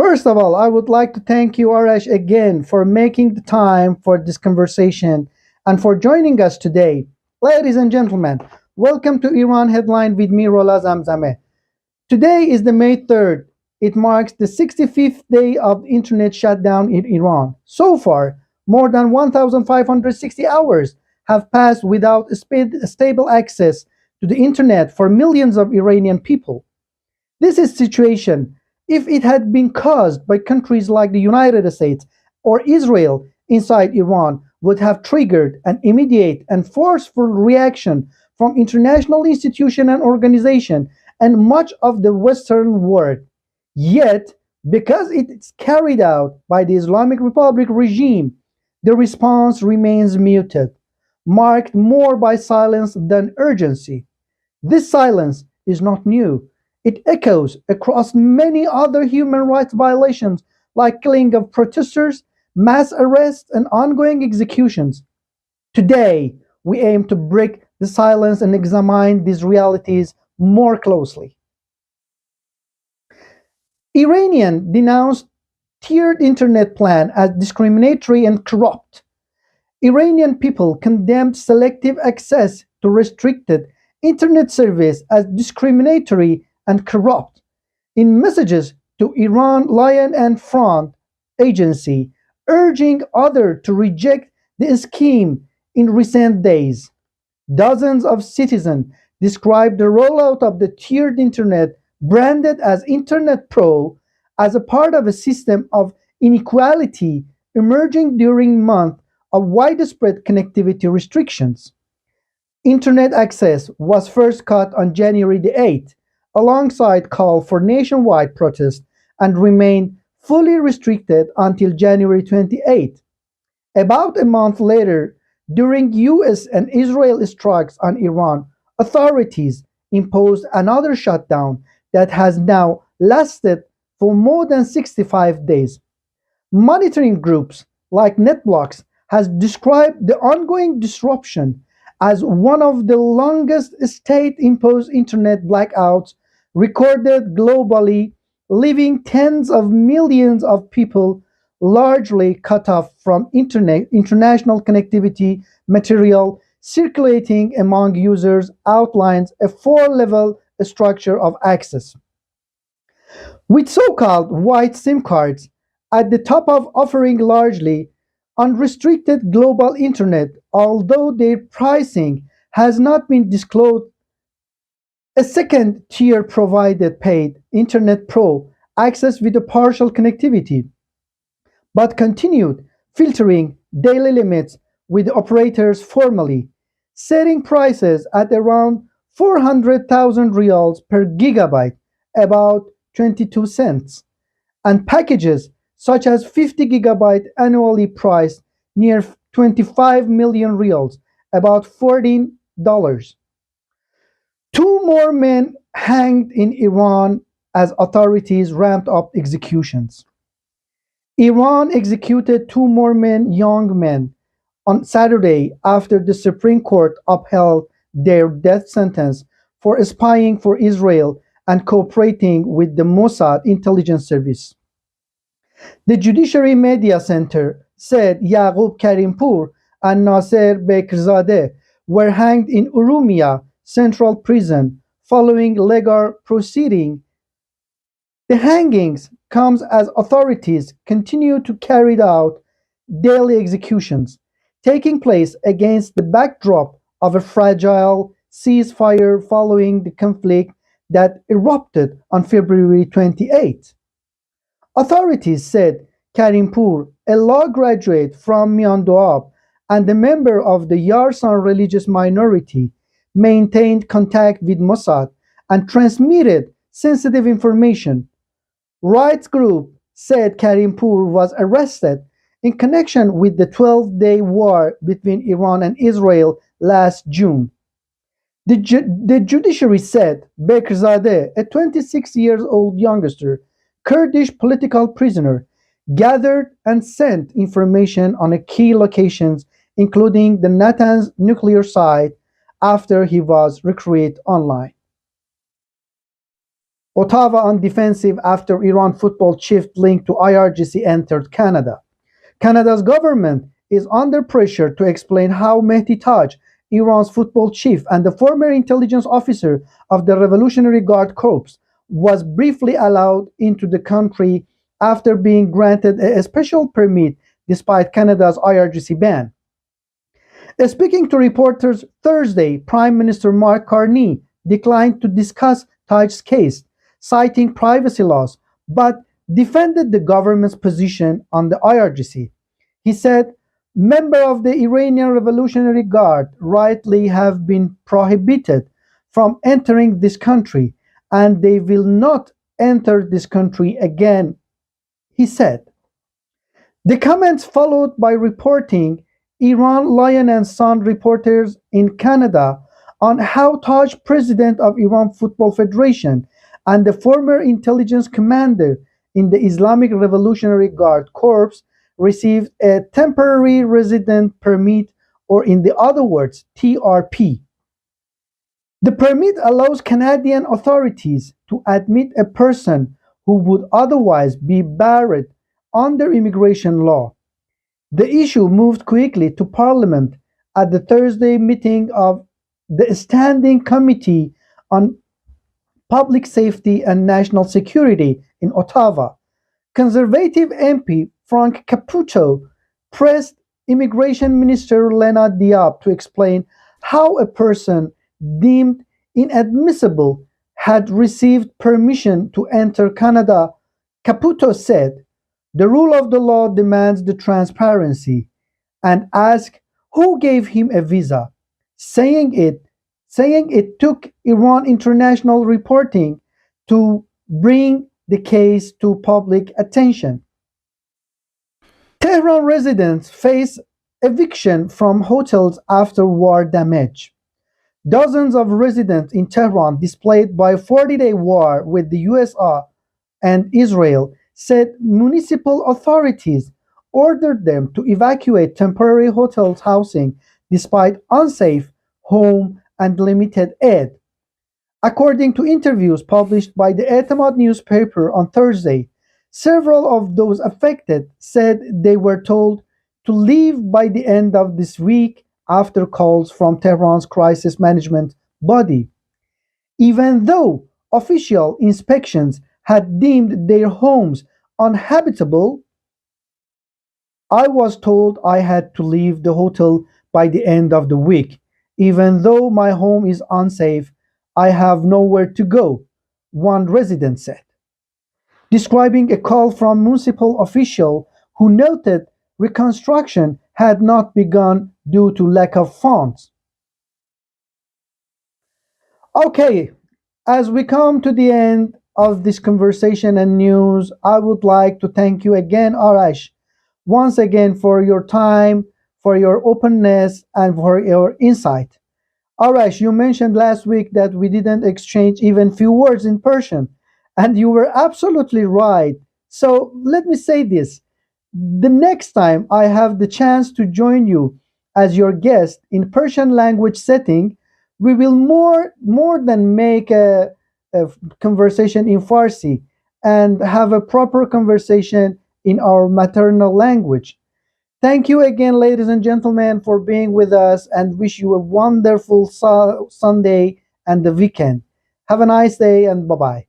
First of all, I would like to thank you, Arash, again for making the time for this conversation and for joining us today. Ladies and gentlemen, welcome to Iran Headline with me, Rola Zamzame. Today is the May 3rd. It marks the 65th day of internet shutdown in Iran. So far, more than 1,560 hours have passed without stable access to the internet for millions of Iranian people. This is situation, if it had been caused by countries like the United States or Israel inside Iran, would have triggered an immediate and forceful reaction from international institutions and organizations and much of the Western world. Yet, because it's carried out by the Islamic Republic regime, the response remains muted, marked more by silence than urgency. This silence is not new. It echoes across many other human rights violations like killing of protesters, mass arrests, and ongoing executions. Today, we aim to break the silence and examine these realities more closely. Iranian denounced tiered internet plan as discriminatory and corrupt. Iranian people condemned selective access to restricted internet service as discriminatory and corrupt. In messages to Iran Lion and Front agency, urging others to reject the scheme in recent days. Dozens of citizens described the rollout of the tiered internet, branded as Internet Pro, as a part of a system of inequality emerging during months of widespread connectivity restrictions. Internet access was first cut on January the 8th, alongside call for nationwide protest, and remained fully restricted until January 28th. About a month later, during US and Israel strikes on Iran, authorities imposed another shutdown that has now lasted for more than 65 days. Monitoring groups like NetBlocks has described the ongoing disruption as one of the longest state-imposed internet blackouts recorded globally, leaving tens of millions of people largely cut off from international connectivity. Material circulating among users outlines a four-level structure of access, with so-called white SIM cards at the top of offering largely unrestricted global internet, although their pricing has not been disclosed. A second tier provided paid Internet Pro access with a partial connectivity, but continued filtering daily limits with operators formally, setting prices at around 400,000 riyals per gigabyte, about 22 cents, and packages such as 50 gigabyte annually priced near 25 million riyals, about $14. Two more men hanged in Iran as authorities ramped up executions. Iran executed two more young men, on Saturday after the Supreme Court upheld their death sentence for spying for Israel and cooperating with the Mossad intelligence service. The Judiciary Media Center said Yaqub Karimpour and Nasser Bekrzadeh were hanged in Urmia Central Prison following legal proceeding. The hangings comes as authorities continue to carry out daily executions, taking place against the backdrop of a fragile ceasefire following the conflict that erupted on February 28. Authorities said Karimpour, a law graduate from Miandoab and a member of the Yarsan religious minority, maintained contact with Mossad and transmitted sensitive information. Rights group said Karimpour was arrested in connection with the 12-day war between Iran and Israel last June. The judiciary said Bekrzadeh, a 26-year-old youngster, Kurdish political prisoner, gathered and sent information on key locations, including the Natanz nuclear site, after he was recruited online. Ottawa on defensive after Iran football chief linked to IRGC entered Canada. Canada's government is under pressure to explain how Mehdi Taj, Iran's football chief and the former intelligence officer of the Revolutionary Guard Corps, was briefly allowed into the country after being granted a special permit despite Canada's IRGC ban. Speaking to reporters Thursday, Prime Minister Mark Carney declined to discuss Taj's case, citing privacy laws, but defended the government's position on the IRGC. He said, members of the Iranian Revolutionary Guard rightly have been prohibited from entering this country, and they will not enter this country again, he said. The comments followed by reporting Iran Lion and Sun reporters in Canada on how Taj, president of Iran Football Federation and the former intelligence commander in the Islamic Revolutionary Guard Corps, received a temporary resident permit, or in the other words, TRP. The permit allows Canadian authorities to admit a person who would otherwise be barred under immigration law. The issue moved quickly to Parliament at the Thursday meeting of the Standing Committee on Public Safety and National Security in Ottawa. Conservative MP Frank Caputo pressed Immigration Minister Lena Diab to explain how a person deemed inadmissible had received permission to enter Canada. Caputo said, the rule of the law demands the transparency, and asked who gave him a visa, saying it took Iran International reporting to bring the case to public attention. Tehran residents face eviction from hotels after war damage. Dozens of residents in Tehran displaced by a 40-day war with the USA and Israel said municipal authorities ordered them to evacuate temporary hotel housing despite unsafe home and limited aid. According to interviews published by the Etemad newspaper on Thursday, several of those affected said they were told to leave by the end of this week after calls from Tehran's crisis management body. Even though official inspections had deemed their homes uninhabitable, I was told I had to leave the hotel by the end of the week. Even though my home is unsafe, I have nowhere to go, one resident said, describing a call from municipal official who noted reconstruction had not begun due to lack of funds. Okay, as we come to the end of this conversation and news, I would like to thank you again, Arash, once again for your time, for your openness, and for your insight. Arash, you mentioned last week that we didn't exchange even few words in Persian, and you were absolutely right. So let me say this. The next time I have the chance to join you as your guest in Persian language setting, we will more than make a conversation in Farsi and have a proper conversation in our maternal language. Thank you again, ladies and gentlemen, for being with us, and wish you a wonderful Sunday and the weekend. Have a nice day, and bye bye.